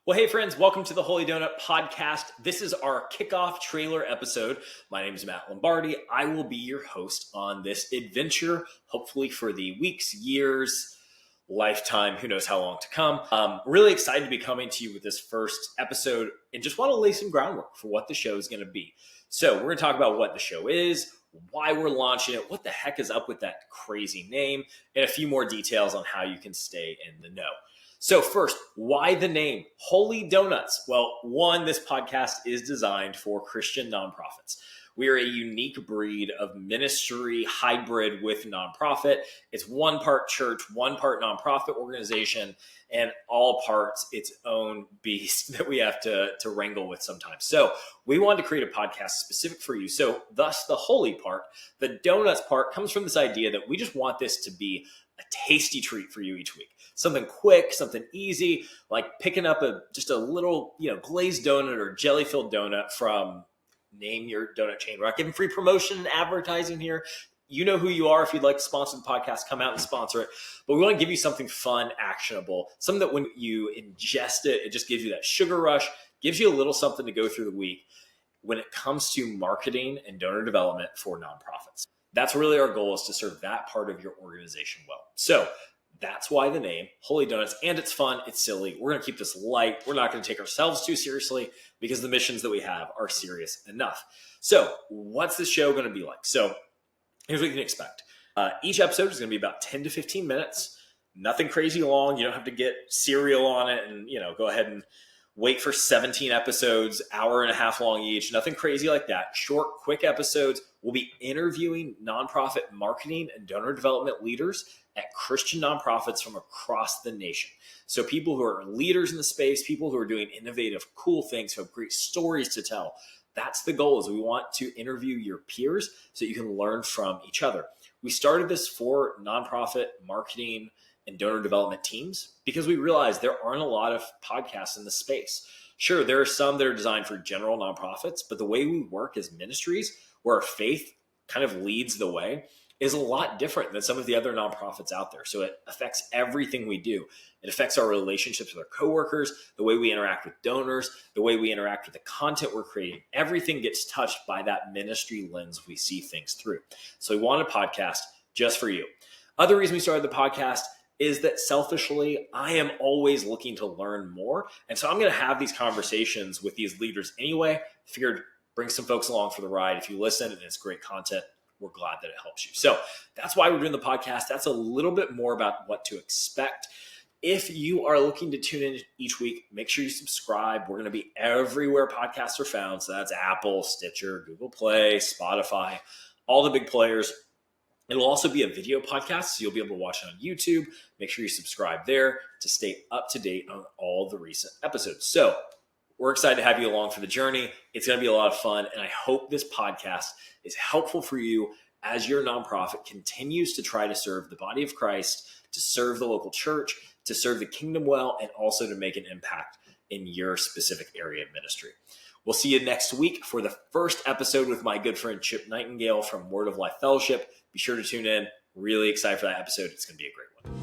Well, hey friends, welcome to the Holy Donut Podcast. This is our kickoff trailer episode. My name is Matt Lombardi. I will be your host on this adventure, hopefully for the weeks, years, lifetime, who knows how long to come. Really excited to be coming to you with this first episode and just want to lay some groundwork for what the show is going to be. So we're going to talk about what the show is, why we're launching it, what the heck is up with that crazy name, and a few more details on how you can stay in the know. So first, why the name Holy Donuts? Well, one, this podcast is designed for Christian nonprofits. We are a unique breed of ministry hybrid with nonprofit. It's one part church, one part nonprofit organization, and all parts its own beast that we have to wrangle with sometimes. So we wanted to create a podcast specific for you. So thus the holy part, the donuts part comes from this idea that we just want this to be a tasty treat for you each week. Something quick, something easy, like picking up just a little, glazed donut or jelly-filled donut from name your donut chain. We're not giving free promotion and advertising here. You know who you are. If you'd like to sponsor the podcast, come out and sponsor it. But we want to give you something fun, actionable, something that when you ingest it, it just gives you that sugar rush, gives you a little something to go through the week when it comes to marketing and donor development for nonprofits. That's really our goal, is to serve that part of your organization well. So that's why the name Holy Donuts, and it's fun, it's silly. We're going to keep this light. We're not going to take ourselves too seriously because the missions that we have are serious enough. So what's the show going to be like? So here's what you can expect. Each episode is going to be about 10 to 15 minutes. Nothing crazy long. You don't have to get serial on it and, go ahead and wait for 17 episodes, hour and a half long each. Nothing crazy like that. Short, quick episodes. We'll be interviewing nonprofit marketing and donor development leaders at Christian nonprofits from across the nation. So people who are leaders in the space, people who are doing innovative, cool things, who have great stories to tell. That's the goal, is we want to interview your peers so you can learn from each other. We started this for nonprofit marketing and donor development teams because we realized there aren't a lot of podcasts in the space. Sure, there are some that are designed for general nonprofits, but the way we work as ministries, where our faith kind of leads the way, is a lot different than some of the other nonprofits out there. So it affects everything we do. It affects our relationships with our coworkers, the way we interact with donors, the way we interact with the content we're creating. Everything gets touched by that ministry lens we see things through. So we want a podcast just for you. Other reason we started the podcast is that selfishly, I am always looking to learn more. And so I'm going to have these conversations with these leaders anyway. Figured bring some folks along for the ride. If you listen and it's great content, we're glad that it helps you. So that's why we're doing the podcast. That's a little bit more about what to expect. If you are looking to tune in each week, make sure you subscribe. We're going to be everywhere podcasts are found. So that's Apple, Stitcher, Google Play, Spotify, all the big players. It'll also be a video podcast, so you'll be able to watch it on YouTube. Make sure you subscribe there to stay up to date on all the recent episodes. So we're excited to have you along for the journey. It's going to be a lot of fun, and I hope this podcast is helpful for you as your nonprofit continues to try to serve the body of Christ, to serve the local church, to serve the kingdom well, and also to make an impact in your specific area of ministry. We'll see you next week for the first episode with my good friend Chip Nightingale from Word of Life Fellowship. Be sure to tune in. Really excited for that episode. It's going to be a great one.